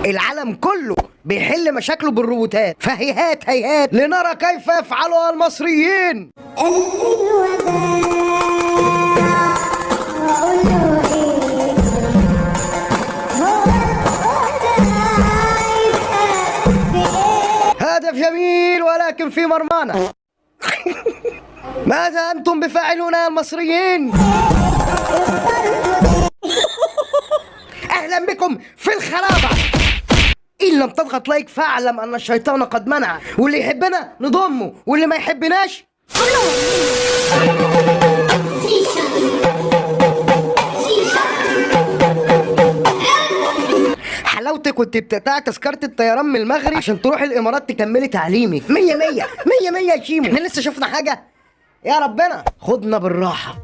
العالم كله بيحل مشاكله بالروبوتات، فهيهات هيهات لنرى كيف يفعلها المصريين. هدف جميل ولكن في مرمانا. ماذا أنتم بفاعلون يا المصريين؟ أهلا بكم في الخرابة. إن لم تضغط لايك فاعلم أن الشيطان قد منع، واللي يحبنا نضمه واللي ما يحبناش حلاوتك كنت بتقطع تذكرة الطيران من المغرب عشان تروح الإمارات تكملي تعليمك. مية مية مية مية يا شيمو. احنا لسه شفنا حاجة؟ يا ربنا خدنا بالراحة.